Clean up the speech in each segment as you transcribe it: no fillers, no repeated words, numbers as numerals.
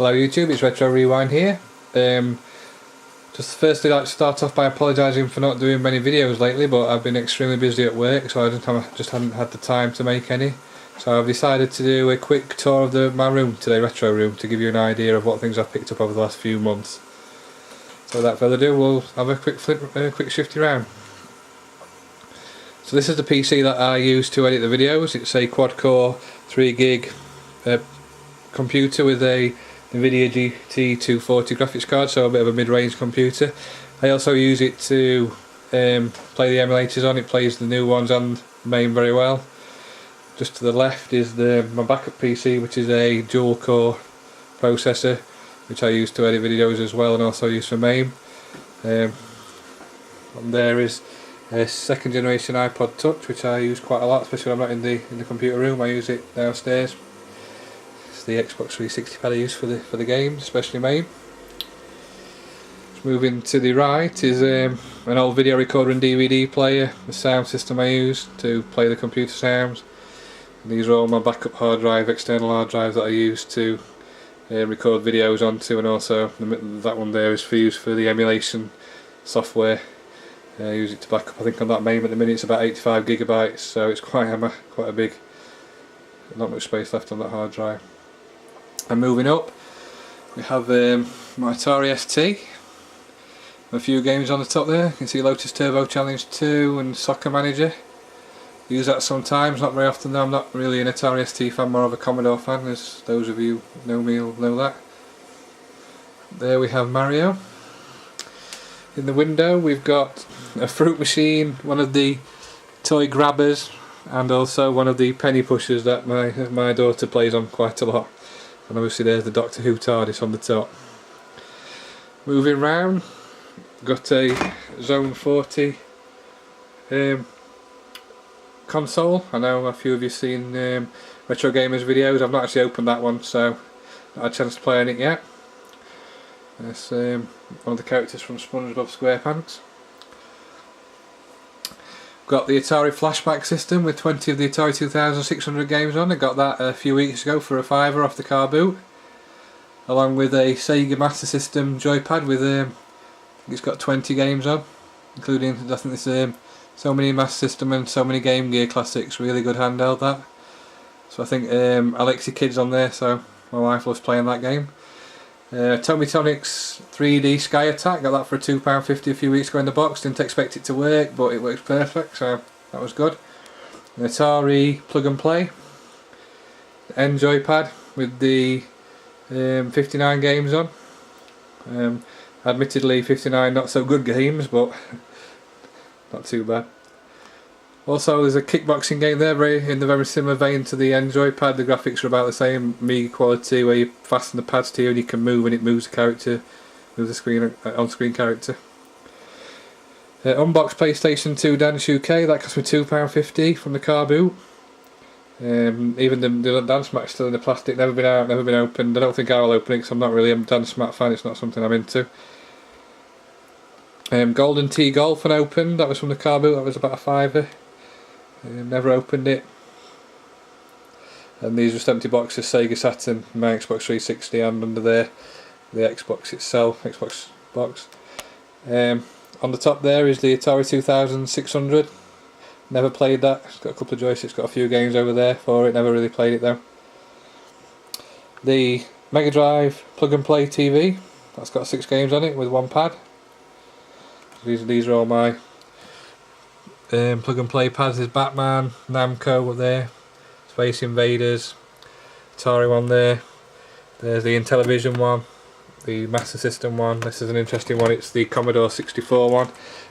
Hello YouTube, it's Retro Rewind here. Just firstly, I'd like to start off by apologising for not doing many videos lately, but I've been extremely busy at work, so I just haven't had the time to make any. So I've decided to do a quick tour of my room today, retro room, to give you an idea of what things I've picked up over the last few months. So without further ado, we'll have a quick shifty round. So this is the PC that I use to edit the videos. It's a quad-core 3GB computer with a Nvidia GT240 graphics card, so a bit of a mid-range computer. I also use it to play the emulators on. It plays the new ones and MAME very well. Just to the left is my backup PC, which is a dual-core processor, which I use to edit videos as well and also use for MAME. And there is a second generation iPod Touch, which I use quite a lot, especially when I'm not in the computer room. I use it downstairs. It's the Xbox 360 pad I use for the games, especially MAME. Moving to the right is an old video recorder and DVD player, the sound system I use to play the computer sounds. And these are all my backup hard drive, external hard drives that I use to record videos onto, and also that one there is for use for the emulation software. I use it to back up. I think on that MAME at the minute it's about 85 gigabytes, so it's quite a big, not much space left on that hard drive. And moving up, we have my Atari ST. A few games on the top there. You can see Lotus Turbo Challenge 2 and Soccer Manager. Use that sometimes, not very often though. I'm not really an Atari ST fan, more of a Commodore fan, as those of you who know me will know that. There we have Mario. In the window we've got a fruit machine, one of the toy grabbers, and also one of the penny pushers that my daughter plays on quite a lot. And obviously there's the Doctor Who TARDIS on the top. Moving round, got a Zone 40 console. I know a few of you have seen Retro Gamers videos. I've not actually opened that one, so not had a chance to play on it yet. That's one of the characters from SpongeBob SquarePants. Got the Atari flashback system with 20 of the Atari 2600 games on. I got that a few weeks ago for a £5 off the car boot, along with a Sega Master System joypad with it's got 20 games on, including I think there's so many Master System and so many Game Gear classics. Really good handheld that. So I think Alexi Kid's on there, so my wife loves playing that game. Tommy Tonic's 3D Sky Attack, got that for £2.50 a few weeks ago in the box. Didn't expect it to work, but it works perfect, so that was good. An Atari Plug and Play, the N joypad with the 59 games on. Admittedly 59 not so good games, but not too bad. Also there's a kickboxing game there, in the very similar vein to the N joypad. The graphics are about the same, Amiga quality, where you fasten the pads to you and you can move and it moves the character, moves the screen, on-screen character. Unboxed PlayStation 2 Dance UK, that cost me £2.50 from the car boot. Even the dance mat's still in the plastic, never been out, never been opened. I don't think I'll open it because I'm not really a dance mat fan, it's not something I'm into. Golden Tee Golf unopened, that was from the car boot, that was about a £5. Never opened it. And these are just empty boxes, Sega Saturn, my Xbox 360, and under there the Xbox itself, Xbox box. On the top there is the Atari 2600. Never played that. It's got a couple of joysticks, got a few games over there for it, never really played it though. The Mega Drive Plug and Play TV, that's got 6 games on it with one pad. These are all my plug and play pads. There's Batman, Namco up there, Space Invaders, Atari one there. There's the Intellivision one, the Master System one. This is an interesting one, it's the Commodore 64 one.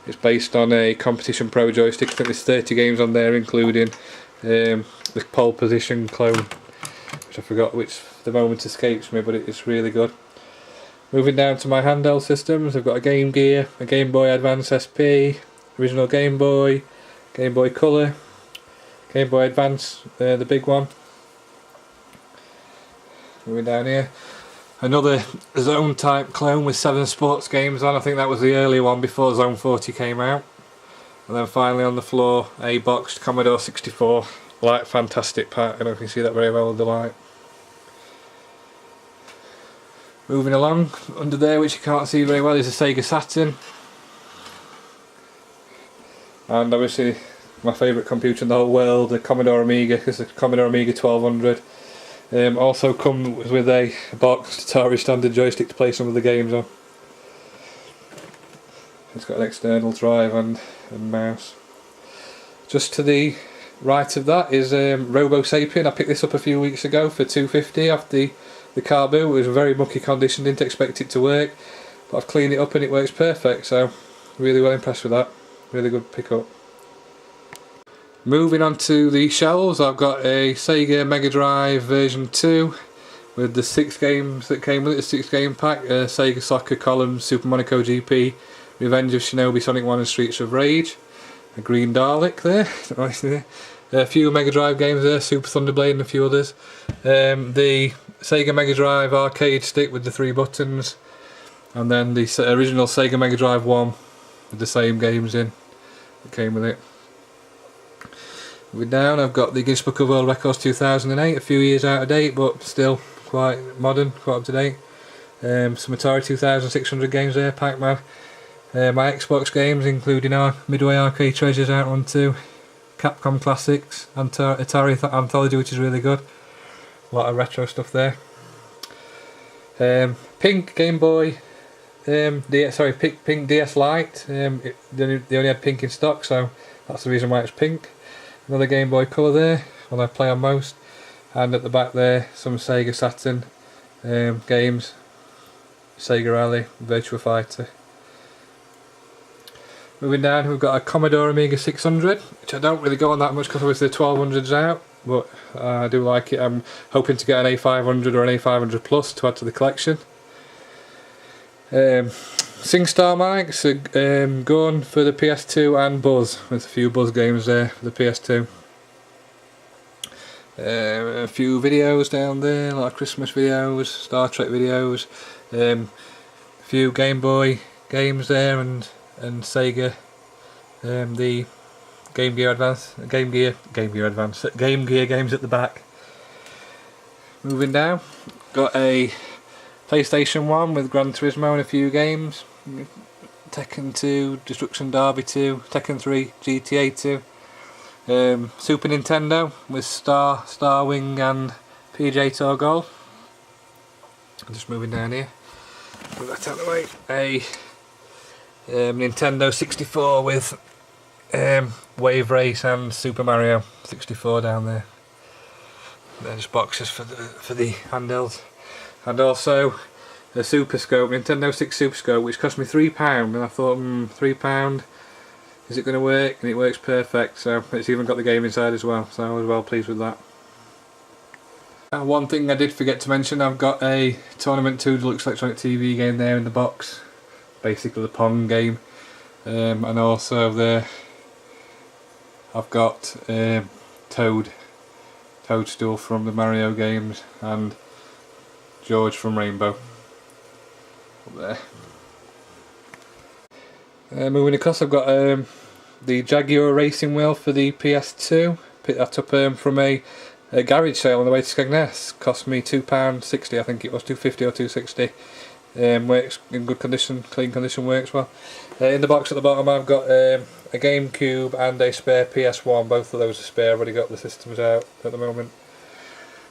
It's based on a Competition Pro joystick. I think there's 30 games on there, including the Pole Position clone, which I forgot which the moment escapes me, but it's really good. Moving down to my handheld systems, I've got a Game Gear, a Game Boy Advance SP, original Game Boy, Game Boy Color, Game Boy Advance, the big one. Moving down here, another Zone type clone with 7 sports games on. I think that was the early one before Zone 40 came out. And then finally on the floor, a boxed Commodore 64 light, fantastic part. I don't know if you can see that very well with the light. Moving along, under there, which you can't see very well, is a Sega Saturn. And obviously my favourite computer in the whole world, the Commodore Amiga, because the Commodore Amiga 1200 also comes with a box Atari standard joystick to play some of the games on. It's got an external drive and mouse. Just to the right of that is Robo Sapien. I picked this up a few weeks ago for $2.50 off the car boot. It was in very mucky condition, didn't expect it to work, but I've cleaned it up and it works perfect, so really well impressed with that. Really good pickup. Moving on to the shelves, I've got a Sega Mega Drive version 2 with the 6 games that came with it, a 6 game pack, Sega Soccer, Columns, Super Monaco GP, Revenge of Shinobi, Sonic 1 and Streets of Rage. A green Dalek there, a few Mega Drive games there, Super Thunderblade and a few others. The Sega Mega Drive arcade stick with the 3 buttons, and then the original Sega Mega Drive 1 with the same games in that came with it. Moving down, I've got the Guinness Book of World Records 2008, a few years out of date but still quite modern, quite up to date. Some Atari 2600 games there, Pac-Man. My Xbox games, including our Midway Arcade Treasures out on 2, Capcom Classics, Atari Anthology, which is really good. A lot of retro stuff there. Pink Game Boy, Pink DS Lite. They only had pink in stock, so that's the reason why it's pink. Another Game Boy Color there, one I play on most. And at the back there, some Sega Saturn games, Sega Rally, Virtua Fighter. Moving down, we've got a Commodore Amiga 600, which I don't really go on that much because obviously the 1200's out, but I do like it. I'm hoping to get an A500 or an A500 Plus to add to the collection. SingStar mics are going for the PS2 and Buzz, with a few Buzz games there for the PS2. A few videos down there, a lot of Christmas videos, Star Trek videos, a few Game Boy games there, and Sega, the Game Gear games at the back. Moving down, got a PlayStation 1 with Gran Turismo and a few games, Tekken 2, Destruction Derby 2, Tekken 3, GTA 2, Super Nintendo with Star Wing and PJ Tour Golf. I'm just moving down here, put that out of the way. A Nintendo 64 with Wave Race and Super Mario 64 down there. There's boxes for the handhelds, and also a Super Scope, Nintendo 6 Super Scope, which cost me £3, and I thought, £3, is it going to work? And it works perfect. So it's even got the game inside as well. So I was well pleased with that. One thing I did forget to mention, I've got a Tournament 2 Deluxe Electronic TV game there in the box. Basically the Pong game, and also there I've got Toadstool from the Mario games and George from Rainbow up there. Moving across, I've got the Jaguar racing wheel for the PS2. Picked that up from a garage sale on the way to Skegness. Cost me £2.60, I think it was, £2.50 or £2.60. Works in good condition, clean condition, works well. In the box at the bottom I've got a GameCube and a spare PS1, both of those are spare, I've already got the systems out at the moment.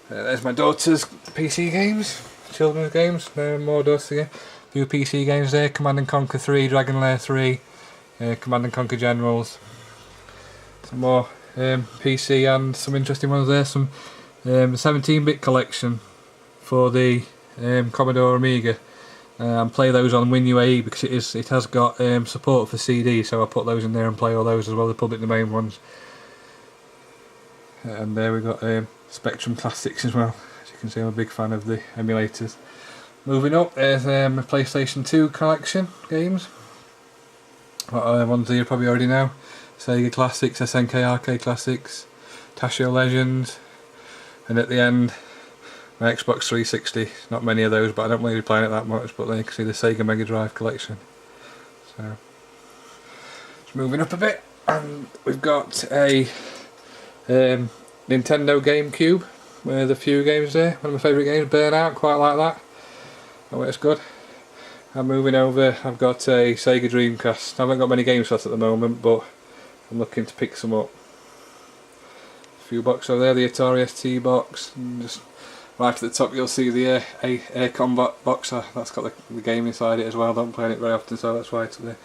There's my daughter's PC games, children's games, more daughters again. A few PC games there, Command & Conquer 3, Dragon Lair 3, Command & Conquer Generals. Some more PC and some interesting ones there, some 17-bit collection for the Commodore Amiga. And play those on WinUAE because it has got support for CD, so I put those in there and play all those as well, the public domain ones. And there we got Spectrum Classics as well. As you can see, I'm a big fan of the emulators. Moving up, there's a PlayStation 2 collection games. Ones that you probably already know: Sega Classics, SNK Arcade Classics, Tasio Legends, and at the end, my Xbox 360. Not many of those, but I don't really play it that much. But then you can see the Sega Mega Drive collection. So, just moving up a bit, and we've got a Nintendo GameCube with a few games there. One of my favourite games, Burnout, quite like that. Oh, it's good. I'm moving over. I've got a Sega Dreamcast. I haven't got many games for that at the moment, but I'm looking to pick some up. A few boxes over there, the Atari ST box, and just right at the top you'll see the Aircon box. That's got the game inside it as well. I don't play on it very often, so that's why it's there.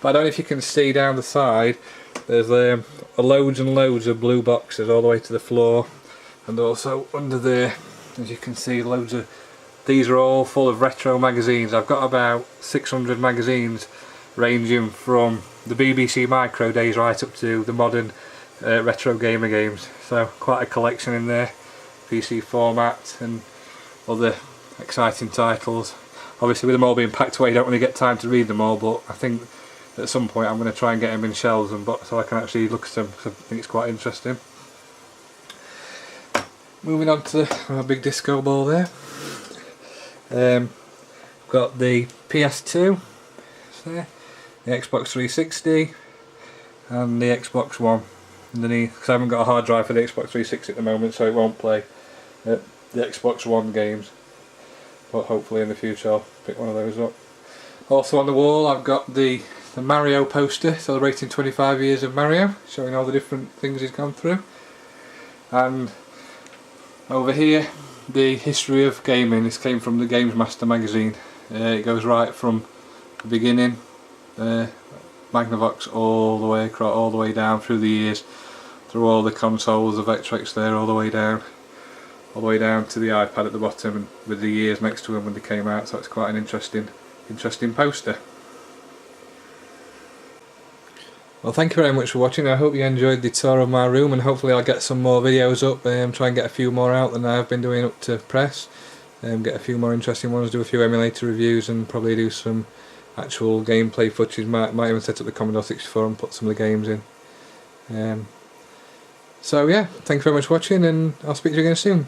But I don't know if you can see down the side, there's loads and loads of blue boxes all the way to the floor, and also under there, as you can see, loads of. These are all full of retro magazines. I've got about 600 magazines ranging from the BBC Micro days right up to the modern retro gamer games. So quite a collection in there, PC format and other exciting titles. Obviously with them all being packed away you don't really get time to read them all, but I think at some point I'm going to try and get them in shelves so I can actually look at them, because I think it's quite interesting. Moving on to our big disco ball there. Got the PS2 there, the Xbox 360 and the Xbox One underneath, because I haven't got a hard drive for the Xbox 360 at the moment, so it won't play the Xbox One games, but hopefully in the future I'll pick one of those up. Also on the wall I've got the Mario poster celebrating 25 years of Mario, showing all the different things he's gone through, and over here the history of gaming. This came from the Games Master magazine. It goes right from the beginning, Magnavox, all the way down through the years, through all the consoles, the Vectrex there, all the way down to the iPad at the bottom, and with the years next to them when they came out. So it's quite an interesting poster. Well, thank you very much for watching. I hope you enjoyed the tour of my room, and hopefully I'll get some more videos up, try and get a few more out than I've been doing up to press, get a few more interesting ones, do a few emulator reviews, and probably do some actual gameplay footage. Might even set up the Commodore 64 and put some of the games in. So yeah, thank you very much for watching, and I'll speak to you again soon.